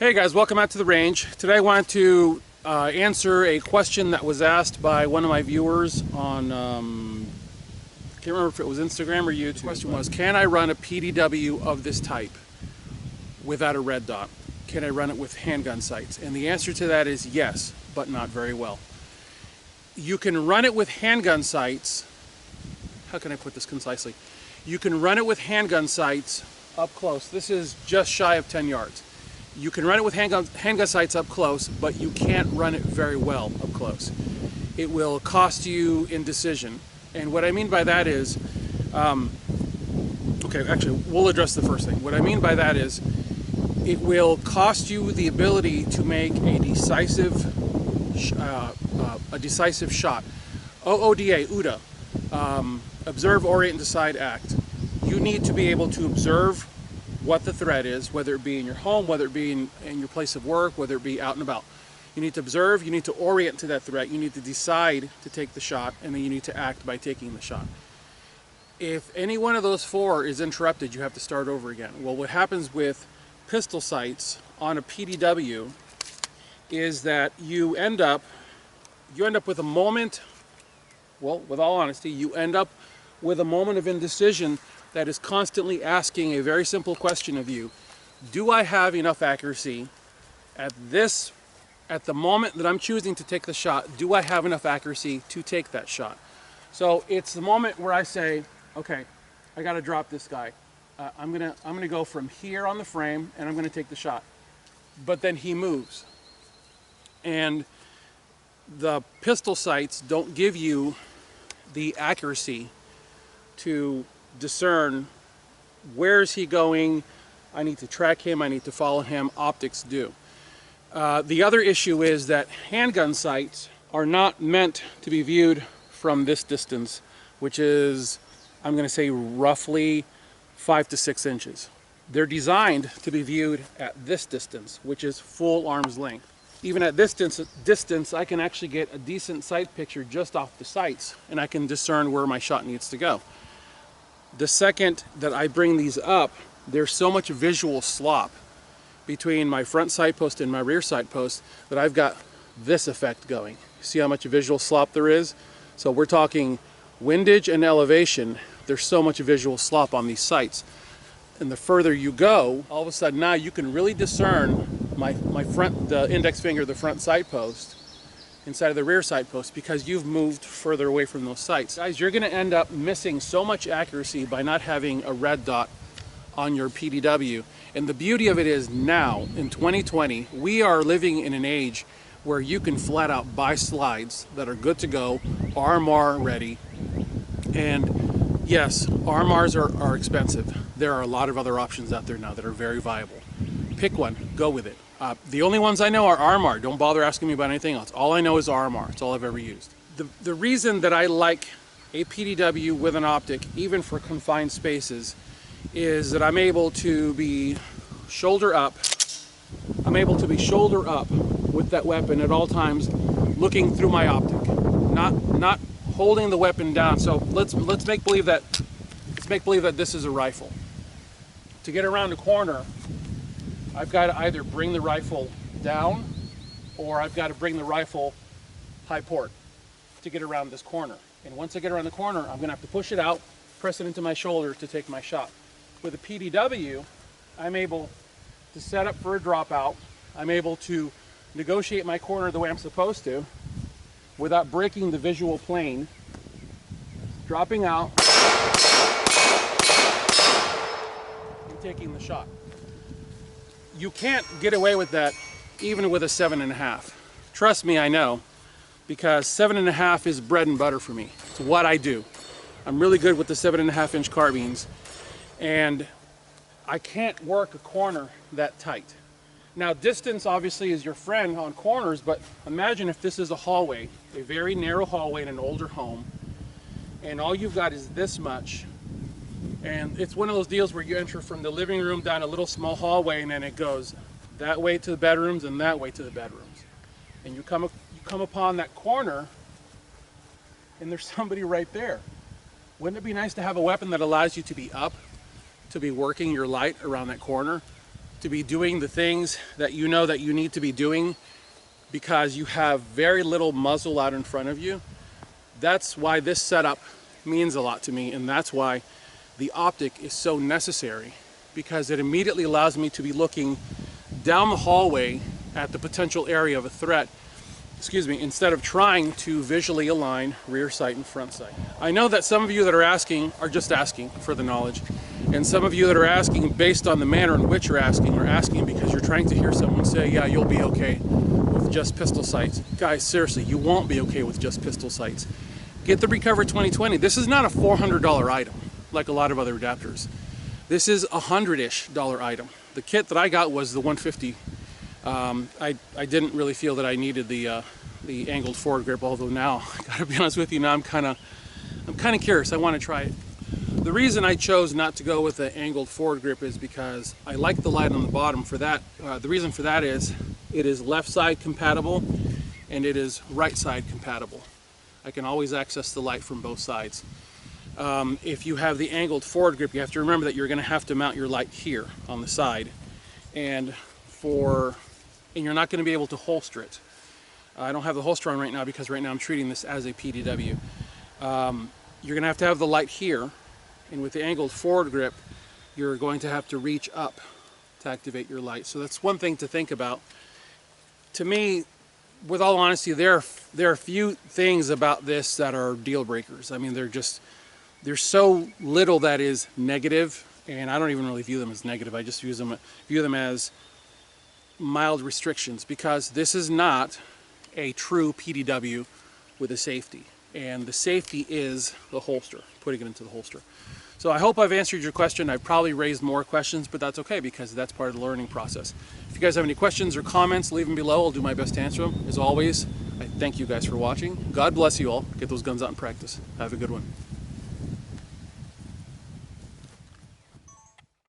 Hey guys, welcome out to the range. Today I want to answer a question that was asked by one of my viewers on, I can't remember if it was Instagram or YouTube. The question was, can I run a PDW of this type without a red dot? Can I run it with handgun sights? And the answer to that is yes, but not very well. You can run it with handgun sights. How can I put this concisely? You can run it with handgun sights up close. This is just shy of 10 yards. You can run it with handgun sights up close, but you can't run it very well up close. It will cost you indecision. And what I mean by that is, okay, actually, we'll address the first thing. What I mean by that is, it will cost you the ability to make a decisive shot. OODA, OODA, observe, orient, decide, act. You need to be able to observe what the threat is, whether it be in your home, whether it be in your place of work, whether it be out and about. You need to observe, you need to orient to that threat, you need to decide to take the shot, and then you need to act by taking the shot. If any one of those four is interrupted, you have to start over again. Well, what happens with pistol sights on a PDW is that you end up with a moment, well, with all honesty, you end up with a moment of indecision that is constantly asking a very simple question of you. Do I have enough accuracy at the moment that I'm choosing to take the shot? Do I have enough accuracy to take that shot? So it's the moment where I say, okay, I got to drop this guy. I'm gonna go from here on the frame and I'm gonna take the shot. But then he moves. And the pistol sights don't give you the accuracy to discern where is he going. I need to track him, I need to follow him. Optics do. The other issue is that handgun sights are not meant to be viewed from this distance, which is, I'm going to say, roughly 5 to 6 inches. They're designed to be viewed at this distance, which is full arm's length. Even at this distance, I can actually get a decent sight picture just off the sights, and I can discern where my shot needs to go. The second that I bring these up, there's so much visual slop between my front sight post and my rear sight post that I've got this effect going. See how much visual slop there is? So we're talking windage and elevation. There's so much visual slop on these sights. And the further you go, all of a sudden now you can really discern the index finger, the front sight post, inside of the rear sight post, because you've moved further away from those sights. Guys, you're going to end up missing so much accuracy by not having a red dot on your PDW. And the beauty of it is now, in 2020, we are living in an age where you can flat out buy slides that are good to go, RMR ready. And yes, RMRs are expensive. There are a lot of other options out there now that are very viable. Pick one, go with it. The only ones I know are RMR. Don't bother asking me about anything else. All I know is RMR. It's all I've ever used. The reason that I like a PDW with an optic, even for confined spaces, is that I'm able to be shoulder up. I'm able to be shoulder up with that weapon at all times, looking through my optic, not holding the weapon down. So let's make believe that this is a rifle. To get around the corner, I've got to either bring the rifle down or I've got to bring the rifle high port to get around this corner. And once I get around the corner, I'm going to have to push it out, press it into my shoulder to take my shot. With a PDW, I'm able to set up for a dropout. I'm able to negotiate my corner the way I'm supposed to without breaking the visual plane, dropping out, and taking the shot. You can't get away with that even with a 7.5. Trust me, I know, because 7.5 is bread and butter for me. It's what I do. I'm really good with the 7.5-inch carbines, and I can't work a corner that tight. Now, distance obviously is your friend on corners, but imagine if this is a hallway, a very narrow hallway in an older home, and all you've got is this much. And it's one of those deals where you enter from the living room down a little small hallway, and then it goes that way to the bedrooms and that way to the bedrooms. And you come upon that corner, and there's somebody right there. Wouldn't it be nice to have a weapon that allows you to be up, to be working your light around that corner? to be doing the things that you know that you need to be doing because you have very little muzzle out in front of you. That's why this setup means a lot to me, and that's why the Optic is so necessary, because it immediately allows me to be looking down the hallway at the potential area of a threat, instead of trying to visually align rear sight and front sight. I know that some of you that are asking are just asking for the knowledge, and some of you that are asking based on the manner in which you're asking are asking because you're trying to hear someone say, yeah, you'll be okay with just pistol sights. Guys, seriously, you won't be okay with just pistol sights. Get the Recover 2020. This is not a $400 item like a lot of other adapters. This is a $100-ish item. The kit that I got was the 150. I didn't really feel that I needed the angled forward grip, although now, I gotta be honest with you, now I'm kind of curious. I want to try it. The reason I chose not to go with the angled forward grip is because I like the light on the bottom. For that, the reason for that is it is left side compatible and it is right side compatible. I can always access the light from both sides. If you have the angled forward grip, you have to remember that you're going to have to mount your light here on the side, and you're not going to be able to holster it. I don't have the holster on right now because right now I'm treating this as a PDW. You're going to have the light here, and with the angled forward grip, you're going to have to reach up to activate your light. So that's one thing to think about. To me, with all honesty, there are few things about this that are deal breakers. I mean, there's so little that is negative, and I don't even really view them as negative. I just view them as mild restrictions, because this is not a true PDW with a safety, and the safety is the holster, putting it into the holster. So I hope I've answered your question. I've probably raised more questions, but that's okay because that's part of the learning process. If you guys have any questions or comments, leave them below. I'll do my best to answer them. As always, I thank you guys for watching. God bless you all. Get those guns out in practice. Have a good one.